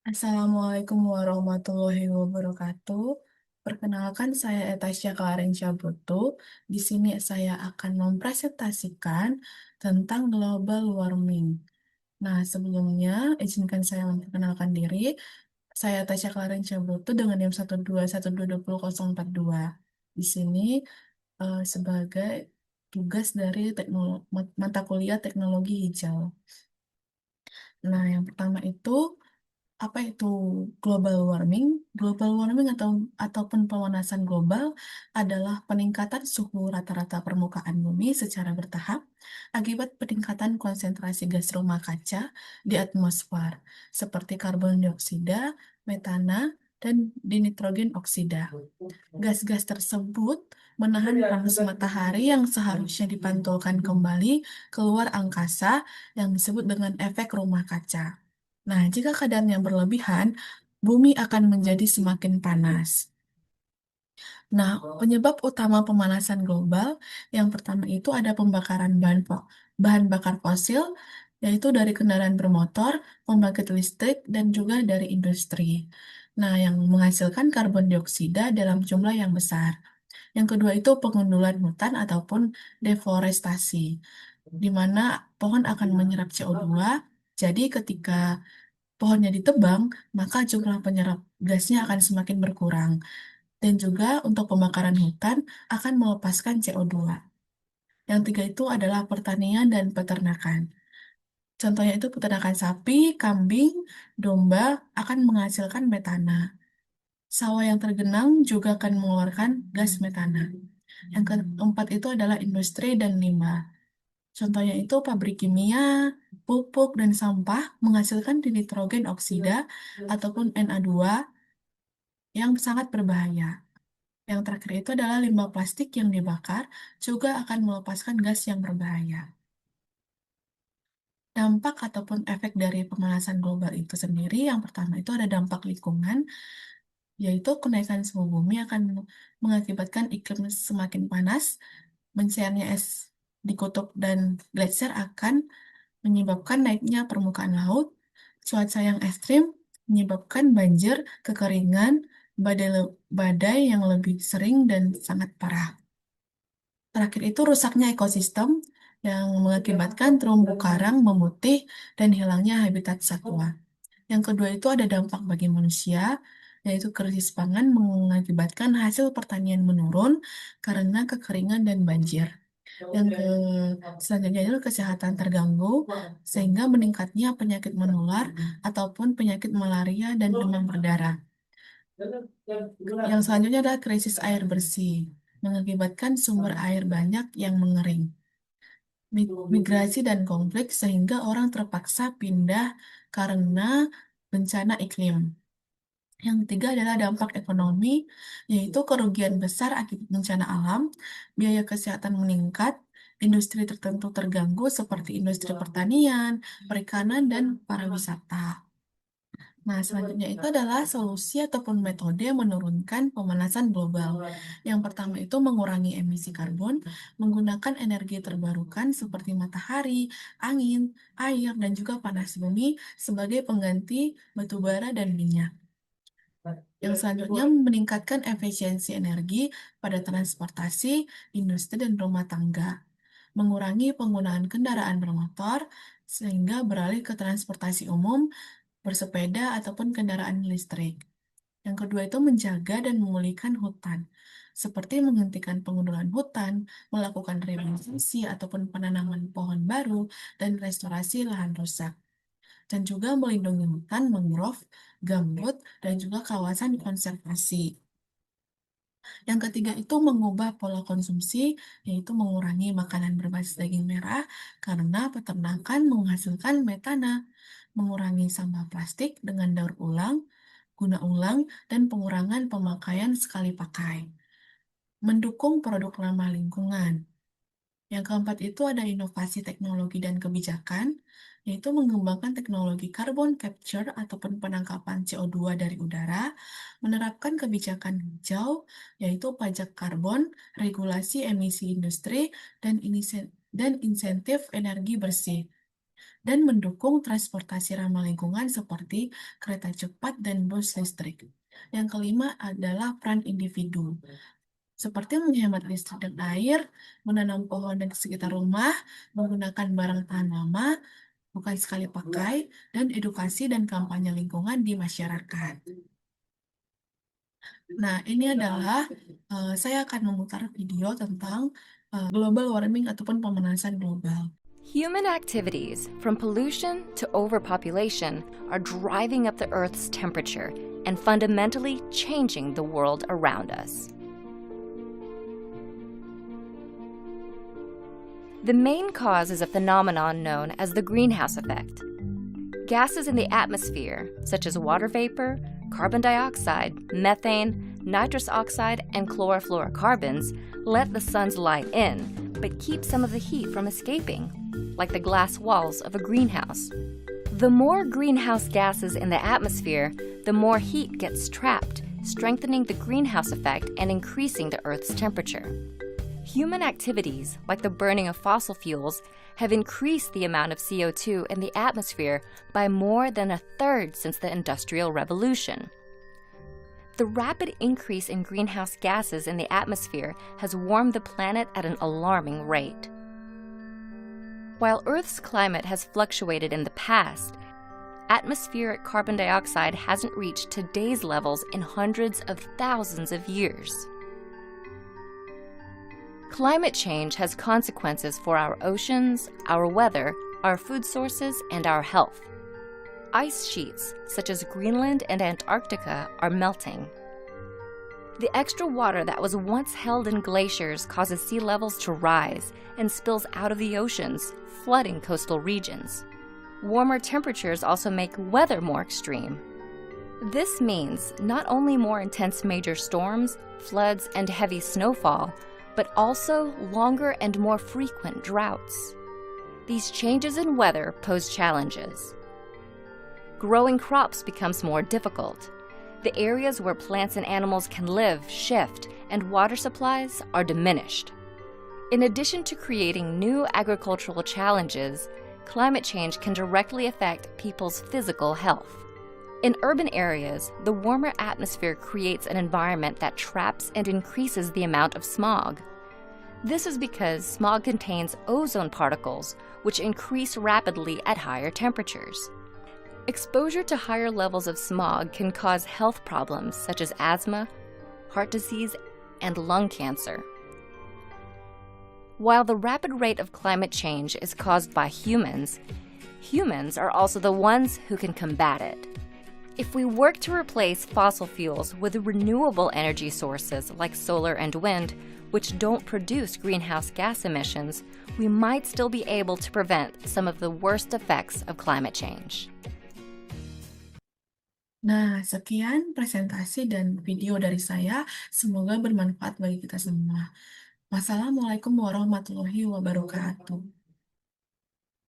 Assalamualaikum warahmatullahi wabarakatuh. Perkenalkan, saya Etasya Klarensia Putu. Di sini saya akan mempresentasikan tentang global warming. Nah, sebelumnya izinkan saya memperkenalkan diri. Saya Etasya Klarensia Putu dengan NIM 121201042. Di sini sebagai tugas dari mata kuliah teknologi hijau. Nah, yang pertama itu apa itu global warming? Global warming ataupun pemanasan global adalah peningkatan suhu rata-rata permukaan bumi secara bertahap akibat peningkatan konsentrasi gas rumah kaca di atmosfer seperti karbon dioksida, metana, dan dinitrogen oksida. Gas-gas tersebut menahan panas matahari yang seharusnya dipantulkan kembali keluar angkasa yang disebut dengan efek rumah kaca. Nah, jika keadaan yang berlebihan, bumi akan menjadi semakin panas. Nah, penyebab utama pemanasan global yang pertama itu ada pembakaran bahan bakar fosil, yaitu dari kendaraan bermotor, pembangkit listrik, dan juga dari industri. Nah, yang menghasilkan karbon dioksida dalam jumlah yang besar. Yang kedua itu pengundulan hutan ataupun deforestasi, di mana pohon akan menyerap CO2. Jadi ketika pohonnya ditebang, maka jumlah penyerap gasnya akan semakin berkurang. Dan juga untuk pembakaran hutan akan melepaskan CO2. Yang tiga itu adalah pertanian dan peternakan. Contohnya itu peternakan sapi, kambing, domba akan menghasilkan metana. Sawah yang tergenang juga akan mengeluarkan gas metana. Yang keempat itu adalah industri dan limbah. Contohnya itu pabrik kimia, pupuk, dan sampah menghasilkan nitrogen oksida ataupun Na2 yang sangat berbahaya. Yang terakhir itu adalah limbah plastik yang dibakar juga akan melepaskan gas yang berbahaya. Dampak ataupun efek dari pemanasan global itu sendiri, yang pertama itu ada dampak lingkungan, yaitu kenaikan suhu bumi akan mengakibatkan iklim semakin panas, mencairnya es di kutub dan gletser akan menyebabkan naiknya permukaan laut, cuaca yang ekstrim menyebabkan banjir, kekeringan, badai yang lebih sering dan sangat parah. Terakhir itu rusaknya ekosistem yang mengakibatkan terumbu karang memutih dan hilangnya habitat satwa. Yang kedua itu ada dampak bagi manusia, yaitu krisis pangan mengakibatkan hasil pertanian menurun karena kekeringan dan banjir. Yang ke Selanjutnya itu kesehatan terganggu sehingga meningkatnya penyakit menular ataupun penyakit malaria dan demam berdarah. Yang selanjutnya adalah krisis air bersih, mengakibatkan sumber air banyak yang mengering. Migrasi dan konflik sehingga orang terpaksa pindah karena bencana iklim. Yang ketiga adalah dampak ekonomi, yaitu kerugian besar akibat bencana alam, biaya kesehatan meningkat, industri tertentu terganggu seperti industri pertanian, perikanan, dan pariwisata. Nah, selanjutnya itu adalah solusi ataupun metode menurunkan pemanasan global. Yang pertama itu mengurangi emisi karbon, menggunakan energi terbarukan seperti matahari, angin, air, dan juga panas bumi sebagai pengganti batu bara dan minyak. Yang selanjutnya meningkatkan efisiensi energi pada transportasi, industri, dan rumah tangga. Mengurangi penggunaan kendaraan bermotor sehingga beralih ke transportasi umum, bersepeda, ataupun kendaraan listrik. Yang kedua itu menjaga dan memulihkan hutan, seperti menghentikan pengundulan hutan, melakukan reforestasi ataupun penanaman pohon baru, dan restorasi lahan rusak dan juga melindungi hutan mangrove, gambut, dan juga kawasan konservasi. Yang ketiga itu mengubah pola konsumsi, yaitu mengurangi makanan berbasis daging merah karena peternakan menghasilkan metana, mengurangi sampah plastik dengan daur ulang, guna ulang, dan pengurangan pemakaian sekali pakai. Mendukung produk ramah lingkungan. Yang keempat itu ada inovasi teknologi dan kebijakan, yaitu mengembangkan teknologi carbon capture ataupun penangkapan CO2 dari udara, menerapkan kebijakan hijau, yaitu pajak karbon, regulasi emisi industri, dan insentif energi bersih. dan mendukung transportasi ramah lingkungan seperti kereta cepat dan bus listrik. Yang kelima adalah peran individu, seperti menghemat listrik dan air, menanam pohon di sekitar rumah, menggunakan barang tahan lama, bukan sekali pakai, dan edukasi dan kampanye lingkungan di masyarakat. Nah, ini adalah saya akan memutar video tentang global warming ataupun pemanasan global. Human activities, from pollution to overpopulation, are driving up the Earth's temperature and fundamentally changing the world around us. The main cause is a phenomenon known as the greenhouse effect. Gases in the atmosphere, such as water vapor, carbon dioxide, methane, nitrous oxide, and chlorofluorocarbons, let the sun's light in, but keep some of the heat from escaping, like the glass walls of a greenhouse. The more greenhouse gases in the atmosphere, the more heat gets trapped, strengthening the greenhouse effect and increasing the Earth's temperature. Human activities, like the burning of fossil fuels, have increased the amount of CO2 in the atmosphere by more than a third since the Industrial Revolution. The rapid increase in greenhouse gases in the atmosphere has warmed the planet at an alarming rate. While Earth's climate has fluctuated in the past, atmospheric carbon dioxide hasn't reached today's levels in hundreds of thousands of years. Climate change has consequences for our oceans, our weather, our food sources, and our health. Ice sheets, such as Greenland and Antarctica, are melting. The extra water that was once held in glaciers causes sea levels to rise and spills out of the oceans, flooding coastal regions. Warmer temperatures also make weather more extreme. This means not only more intense major storms, floods, and heavy snowfall, but also longer and more frequent droughts. These changes in weather pose challenges. Growing crops becomes more difficult. The areas where plants and animals can live shift, and water supplies are diminished. In addition to creating new agricultural challenges, climate change can directly affect people's physical health. In urban areas, the warmer atmosphere creates an environment that traps and increases the amount of smog. This is because smog contains ozone particles, which increase rapidly at higher temperatures. Exposure to higher levels of smog can cause health problems such as asthma, heart disease, and lung cancer. While the rapid rate of climate change is caused by humans, humans are also the ones who can combat it. If we work to replace fossil fuels with renewable energy sources like solar and wind, which don't produce greenhouse gas emissions, we might still be able to prevent some of the worst effects of climate change. Nah, sekian presentasi dan video dari saya. Semoga bermanfaat bagi kita semua. Wassalamualaikum warahmatullahi wabarakatuh.